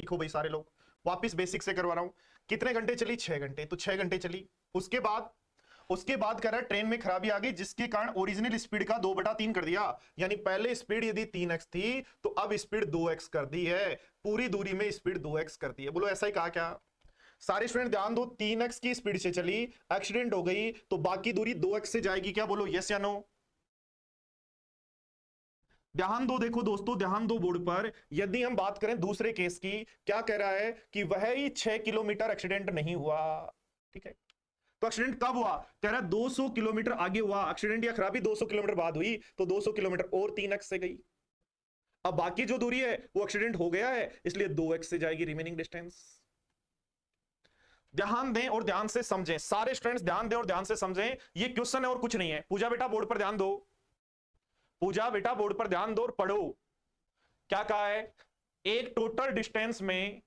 देखो भाई सारे लोग, वापस बेसिक से करवा रहा हूं। कितने घंटे चली? 6 घंटे। तो 6 घंटे चली, उसके बाद कह रहा है ट्रेन में खराबी आ गई जिसके कारण ओरिजिनल स्पीड का 2/3 कर दिया। यानी पहले स्पीड यदि 3x थी तो अब स्पीड 2x कर दी है, पूरी दूरी में स्पीड 2x कर दी है। बोलो ऐसा ही कहा क्या? सारे स्टूडेंट ध्यान दो, 3x की स्पीड से चली, एक्सीडेंट हो गई तो बाकी दूरी 2x से जाएगी क्या? बोलो यस या नो। ध्यान दो, देखो दोस्तों ध्यान दो बोर्ड पर। यदि हम बात करें दूसरे केस की, क्या कह रहा है कि वह ही 6 किलोमीटर एक्सीडेंट नहीं हुआ। ठीक है, तो एक्सीडेंट कब हुआ? कह रहा है 200 किलोमीटर आगे हुआ एक्सीडेंट या खराबी, 200 किलोमीटर बाद हुई, तो 200 किलोमीटर और 3x से गई। अब बाकी जो दूरी है वो एक्सीडेंट हो गया है इसलिए 2x से जाएगी रिमेनिंग डिस्टेंस। ध्यान दें और ध्यान से समझें, सारे स्टूडेंट्स ध्यान दें और ध्यान से समझें, ये क्वेश्चन है और कुछ नहीं है। पूजा बेटा बोर्ड पर ध्यान दो, पूजा बेटा बोर्ड पर ध्यान दो और पढ़ो। क्या कहा है? एक टोटल डिस्टेंस में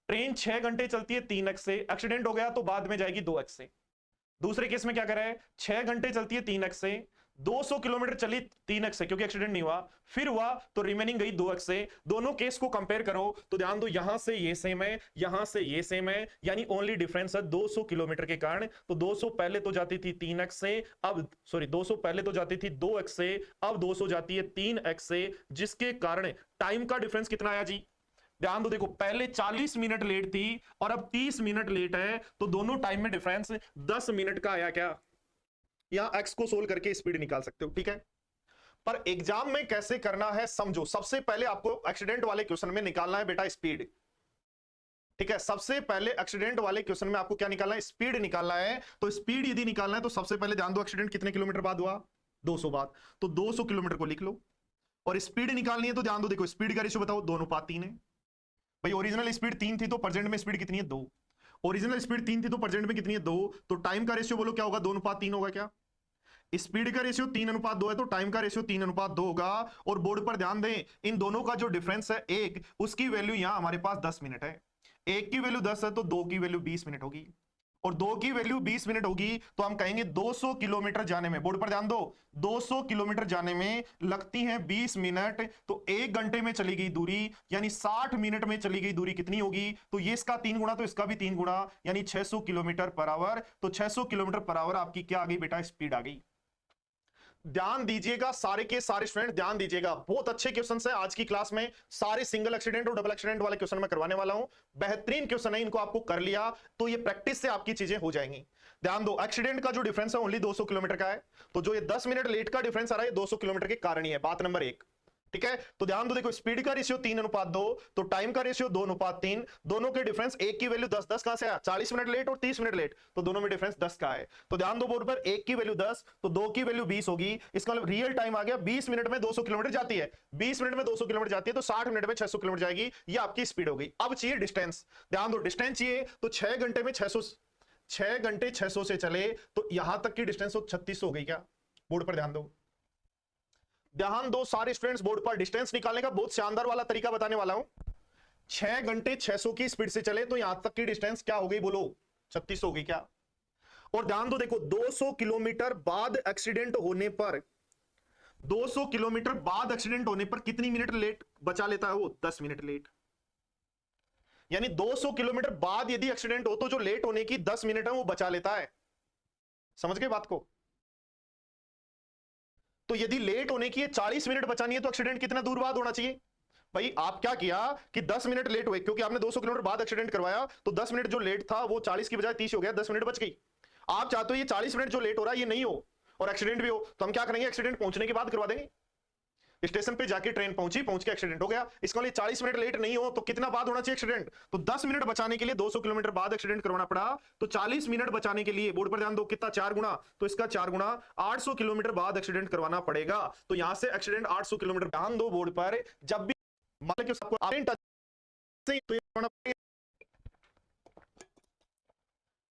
ट्रेन 6 घंटे चलती है 3x से, एक्सीडेंट हो गया तो बाद में जाएगी 2x से। दूसरे केस में क्या कर रहा है? 6 घंटे चलती है 3x से, 200 किलोमीटर चली 3x से क्योंकि एक्सीडेंट नहीं हुआ, फिर हुआ तो रिमेनिंग गई 2x से। दोनों केस को कंपेयर करो तो ध्यान दो, यहां से ये सेम है, यहां से ये सेम है, यानी ओनली डिफरेंस है 200 किलोमीटर के कारण। तो 200 पहले तो जाती थी 3x से, अब 200 पहले तो जाती थी 2x से, अब 200 जाती है 3x से, जिसके कारण टाइम का डिफरेंस कितना आया जी? ध्यान दो, देखो पहले 40 मिनट लेट थी और अब 30 मिनट लेट है, तो दोनों टाइम में डिफरेंस 10 मिनट का आया क्या? यहां एक्स को सोल्व करके स्पीड निकाल सकते हो। ठीक है, पर एग्जाम में कैसे करना है समझो। सबसे पहले आपको एक्सीडेंट वाले क्वेश्चन में निकालना है बेटा स्पीड। ठीक है, सबसे पहले एक्सीडेंट वाले क्वेश्चन में आपको क्या निकालना है? स्पीड निकालना है। तो स्पीड यदि निकालना है तो सबसे पहले ध्यान दो, एक्सीडेंट कितने किलोमीटर बाद हुआ? 200 बाद। तो 200 किलोमीटर को लिख लो। और स्पीड निकालनी है तो ध्यान दो, देखो स्पीड का रेशियो बताओ, 2:3 है। भाई ओरिजिनल स्पीड 3 थी तो प्रेजेंट में स्पीड कितनी है? 2। ओरिजिनल स्पीड 3 थी तो प्रेजेंट में कितनी है? 2। तो टाइम का रेशियो बोलो क्या होगा? 2:3 होगा क्या? स्पीड का रेशियो 3:2 है तो टाइम का रेशियो 3:2 होगा। और बोर्ड पर ध्यान दें, इन दोनों का जो डिफरेंस है एक, उसकी वैल्यू यहां हमारे पास 10 मिनट है। एक की वैल्यू 10 है तो दो की वैल्यू 20 मिनट होगी, और दो की वैल्यू 20 मिनट होगी तो हम कहेंगे 200 किलोमीटर जाने में, बोर्ड पर ध्यान दो, 200 किलोमीटर जाने में लगती है 20 मिनट। तो 1 घंटे में चली गई दूरी, यानी 60 मिनट में चली गई दूरी कितनी होगी? तो ये इसका 3 गुना तो इसका भी 3 गुना, यानी 600 किलोमीटर पर आवर। तो 600 किलोमीटर पर आवर आपकी क्या आ गई बेटा? स्पीड आ गई। ध्यान दीजिएगा सारे के सारे स्टूडेंट, ध्यान दीजिएगा, बहुत अच्छे क्वेश्चन है आज की क्लास में। सारे सिंगल एक्सीडेंट और डबल एक्सीडेंट वाले क्वेश्चन मैं करवाने वाला हूं। बेहतरीन क्वेश्चन है, इनको आपको कर लिया तो ये प्रैक्टिस से आपकी चीजें हो जाएंगी। ध्यान दो, एक्सीडेंट का जो डिफरेंस है ओनली 200 किलोमीटर का है, तो जो ये 10 मिनट लेट का डिफरेंस आ रहा है 200 किलोमीटर के कारण ही है, बात नंबर 1। ठीक है, तो ध्यान दो, देखो स्पीड का रेशियो 3:2, तो टाइम का रेशियो 2:3, दोनों के डिफरेंस, एक की वैल्यू 10, 10 कहां से आया? 40 मिनट लेट और 30 मिनट लेट, तो दोनों में डिफरेंस 10 का है। तो ध्यान दो बोर्ड पर, एक की वैल्यू 10 तो दो की वैल्यू 20 होगी। इसका मतलब रियल टाइम आ गया, 20 मिनट में 200 किलोमीटर जाती है, 20 मिनट में 200 किलोमीटर जाती है, तो 60 मिनट में 600 किलोमीटर जाएगी। ये आपकी स्पीड हो गई। अब चाहिए डिस्टेंस, ध्यान दो डिस्टेंस चाहिए, तो 6 घंटे में 6 घंटे 600 से चले तो यहां तक की डिस्टेंस 3600 हो गई क्या? बोर्ड पर ध्यान दो, ध्यान दो सारे स्टूडेंट्स, बोर्ड पर डिस्टेंस निकालने का बहुत शानदार वाला तरीका बताने वाला हूं। 6 घंटे 600 की स्पीड से चले तो यहां तक की डिस्टेंस क्या हो गई? बोलो 3600 हो गई क्या? और ध्यान दो, देखो 200 किलोमीटर बाद एक्सीडेंट होने पर, 200 किलोमीटर बाद एक्सीडेंट होने पर कितनी मिनट लेट बचा लेता है वो? 10 मिनट लेट। यानी 200 किलोमीटर बाद यदि एक्सीडेंट हो तो जो लेट होने की 10 मिनट है वो बचा लेता है। समझ गए बात को? तो यदि लेट होने की 40 मिनट बचानी है तो एक्सीडेंट कितना दूर बाद होना चाहिए? भाई आप क्या किया कि 10 मिनट लेट हुए, क्योंकि आपने 200 किलोमीटर बाद एक्सीडेंट करवाया, तो 10 मिनट जो लेट था वो 40 की बजाय 30 हो गया, 10 मिनट बच गई। आप चाहते हो ये 40 मिनट जो लेट हो रहा है ये नहीं हो और एक्सीडेंट भी हो, तो हम क्या करेंगे? एक्सीडेंट पहुंचने के बाद करवा देंगे। स्टेशन पे जाके ट्रेन पहुंची, पहुंच के एक्सीडेंट हो गया। इसका लिए 40 मिनट लेट नहीं हो तो कितना बाद होना चाहिए एक्सीडेंट? तो 10 मिनट बचाने के लिए 200 किलोमीटर बाद एक्सीडेंट करवाना पड़ा, तो 40 मिनट बचाने के लिए बोर्ड पर ध्यान दो कितना? 4 गुना, तो इसका 4 गुना 800 किलोमीटर बाद एक्सीडेंट करवाना पड़ेगा। तो यहां से एक्सीडेंट 800 किलोमीटर। ध्यान दो बोर्ड पर, जब भी मान लो सबको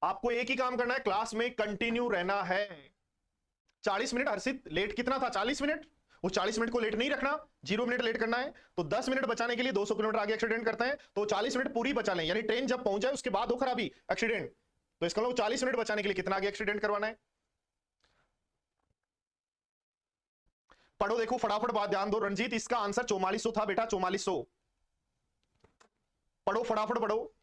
आपको एक ही काम करना है, क्लास में कंटिन्यू रहना है। 40 मिनट हर्षित लेट कितना था? 40 मिनट। वो 40 मिनट को लेट नहीं रखना, 0 मिनट लेट करना है। तो 10 मिनट बचाने के लिए 200 किलोमीटर आगे एक्सीडेंट करते हैं, तो 40 मिनट पूरी बचा लें, यानी ट्रेन जब पहुंच जाए उसके बाद हो खराबी एक्सीडेंट, तो इसका मतलब 40 मिनट बचाने के लिए कितना आगे एक्सीडेंट करवाना है? पढ़ो, देखो फटाफट बात ध्यान दो। रंजीत इसका आंसर 4400 था बेटा, 4400। पढ़ो, फटाफट पढ़ो,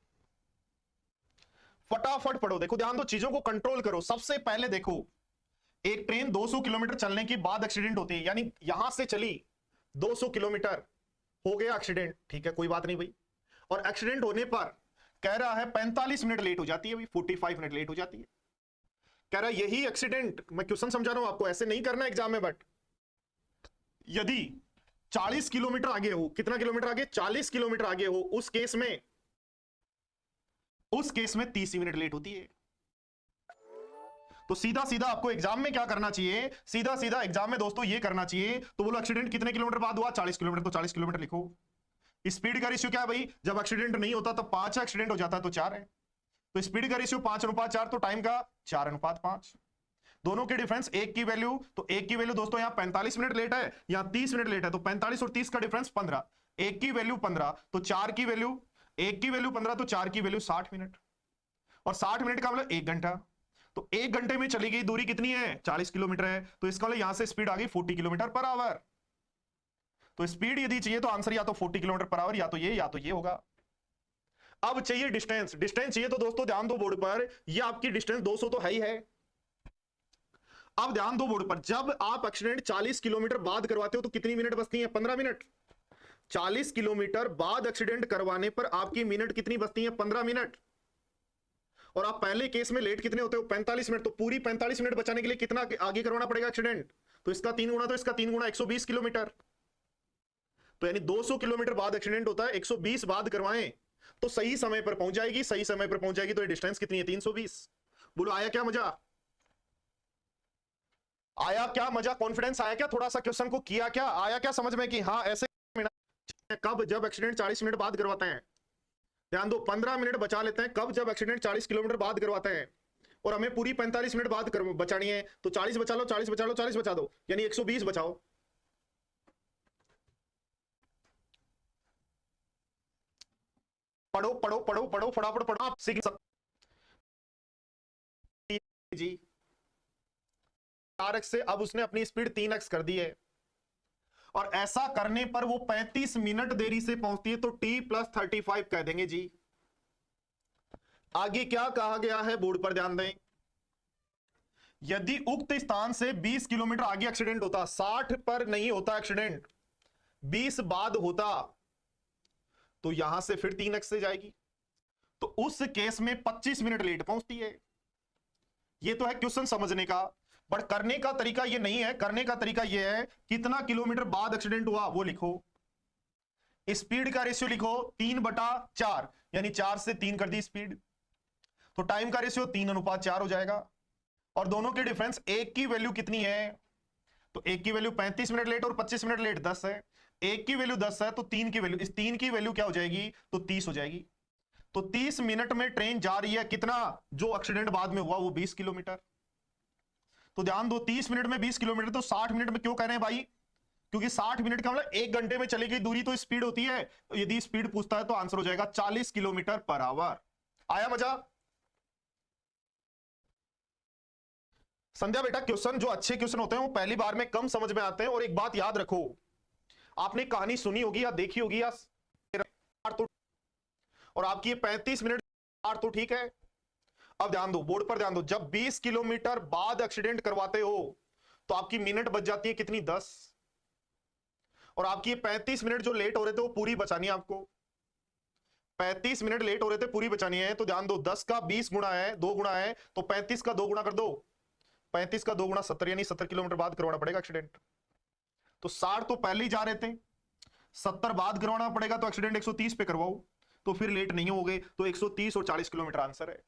फटाफट पढ़ो। देखो ध्यान दो, चीजों को कंट्रोल करो। सबसे पहले देखो, एक ट्रेन 200 किलोमीटर चलने के बाद एक्सीडेंट होती है, यानी यहां से चली 200 किलोमीटर, हो गया एक्सीडेंट, ठीक है, कोई बात नहीं भाई। और एक्सीडेंट होने पर कह रहा है 45 मिनट लेट हो जाती है भाई, 45 मिनट लेट हो जाती है। कह रहा है यही एक्सीडेंट, मैं क्वेश्चन समझा रहा हूं आपको, ऐसे नहीं करना एग्जाम में, बट यदि 40 किलोमीटर आगे हो, कितना किलोमीटर आगे, 40 किलोमीटर आगे हो, उस केस में 30 मिनट लेट होती है। तो सीधा सीधा आपको एग्जाम में क्या करना चाहिए, सीधा सीधा एग्जाम में दोस्तों ये करना चाहिए। तो बोलो एक्सीडेंट कितने किलोमीटर बाद हुआ, 40 किलोमीटर, तो 40 किलोमीटर लिखो। स्पीड का रेशियो क्या है भाई, जब एक्सीडेंट नहीं होता तब 5 है, एक्सीडेंट हो जाता है तो 4 है। तो स्पीड का रेशियो 5:4, तो टाइम का 4:5। दोनों के डिफरेंस 1 की वैल्यू, तो 1 की वैल्यू दोस्तों यहां 45 मिनट लेट है, यहां 30 मिनट लेट है, तो 45 और 30 का डिफरेंस 15। 1 की वैल्यू 15, तो 4 की वैल्यू, 1 की वैल्यू 15, तो 4 की वैल्यू 60 मिनट। और 60 मिनट का मतलब 1 घंटा। तो 1 घंटे में चली गई दूरी कितनी है, 40 किलोमीटर है। तो इसका मतलब यहां से स्पीड आ गई 40 किलोमीटर पर आवर। तो स्पीड यदि चाहिए तो आंसर या तो 40 किलोमीटर पर आवर, या तो ये होगा। अब चाहिए डिस्टेंस, डिस्टेंस चाहिए तो दोस्तों ध्यान दो बोर्ड पर, ये आपकी डिस्टेंस 200 तो है ही है। अब ध्यान दो बोर्ड पर, जब आप एक्सीडेंट 40 किलोमीटर बाद करवाते हो तो कितनी मिनट बचती है, 15 मिनट। 40 किलोमीटर बाद एक्सीडेंट करवाने पर आपकी मिनट कितनी बचती है, 15 मिनट। और आप पहले केस में लेट कितने होते हो, 45 मिनट। तो पूरी 45 मिनट बचाने के लिए कितना आगे करवाना पड़ेगा एक्सीडेंट, तो इसका 3 गुना, तो इसका 3 गुना 120 किलोमीटर। तो यानी 200 किलोमीटर बाद एक्सीडेंट होता है, 120 बाद करवाएं तो सही समय पर पहुंच जाएगी, सही समय पर पहुंच जाएगी। तो ये डिस्टेंस कितनी है, 320। बोलो आया क्या मजा, आया क्या मजा, कॉन्फिडेंस आया क्या, थोड़ा सा क्वेश्चन को किया क्या, आया क्या समझ में कि हाँ ऐसे। कब, जब एक्सीडेंट 40 मिनट बाद करवाते हैं। ध्यान दो, 15 मिनट बचा लेते हैं कब, जब एक्सीडेंट 40 किलोमीटर बाद करवाते हैं। और हमें पूरी 45 मिनट बाद बचानी है, तो 40 बचा लो, 40 बचा लो, 40 बचा दो, यानी 120 बचाओ। पढ़ो पढ़ो पढ़ो पढ़ो, फटाफट पढ़ो, आप सीख जी। 4x से अब उसने अपनी स्पीड 3x कर दी है, और ऐसा करने पर वो 35 मिनट देरी से पहुंचती है, तो t+35 कह देंगे जी। आगे क्या कहा गया है बोर्ड पर ध्यान दें, यदि उक्त स्थान से 20 किलोमीटर आगे एक्सीडेंट होता, 60 पर नहीं होता एक्सीडेंट, 20 बाद होता, तो यहां से फिर 3x से जाएगी, तो उस केस में 25 मिनट लेट पहुंचती है। ये तो है क्वेश्चन समझने का, बट करने का तरीका ये नहीं है। करने का तरीका ये है, कितना किलोमीटर बाद एक्सीडेंट हुआ वो लिखो, स्पीड का रेशियो लिखो 3/4, यानी 4 से 3 कर दी स्पीड, तो टाइम का रेशियो 3:4 हो जाएगा। और दोनों के डिफरेंस, एक की वैल्यू कितनी है, तो एक की वैल्यू 35 मिनट लेट और 25 मिनट लेट 10 है। एक की वैल्यू 10 है, तो 3 की वैल्यू, इस 3 की वैल्यू क्या हो जाएगी, तो 30 हो जाएगी। तो 30 मिनट में ट्रेन जा रही है, कितना, जो एक्सीडेंट बाद में हुआ वो 20 किलोमीटर। तो ध्यान दो, 30 मिनट में 20 किलोमीटर, तो 60 मिनट में क्यों कह रहे हैं भाई, क्योंकि 60 मिनट का मतलब 1 घंटे में चली गई दूरी तो स्पीड होती है। यदि स्पीड पूछता है तो आंसर हो जाएगा 40 किलोमीटर पर आवर। आया मजा। संध्या बेटा, क्वेश्चन जो अच्छे क्वेश्चन होते हैं वो पहली बार में कम समझ में आते हैं। और एक बात याद रखो, आपने कहानी सुनी होगी या देखी होगी या तो, और आपकी 35 मिनट तो ठीक है। अब ध्यान दो, बोर्ड पर ध्यान दो, जब 20 किलोमीटर बाद एक्सीडेंट करवाते हो तो आपकी मिनट बच जाती है कितनी, 10। और आपकी 35 मिनट जो लेट हो रहे थे वो पूरी बचानी है आपको। 35 मिनट लेट हो रहे थे, पूरी बचानी है। तो ध्यान दो, 10 का 20 गुना है, 2 गुना है, तो 35 का 2 गुना कर दो, 35 का 2 गुना 70, यानी 70 किलोमीटर बाद करवाना पड़ेगा एक्सीडेंट। तो 60 तो पहले ही जा रहे थे, 70 बाद करवाना पड़ेगा, तो एक्सीडेंट 130 पे करवाओ, तो फिर लेट नहीं हो गए। तो 130 और 40 किलोमीटर आंसर है।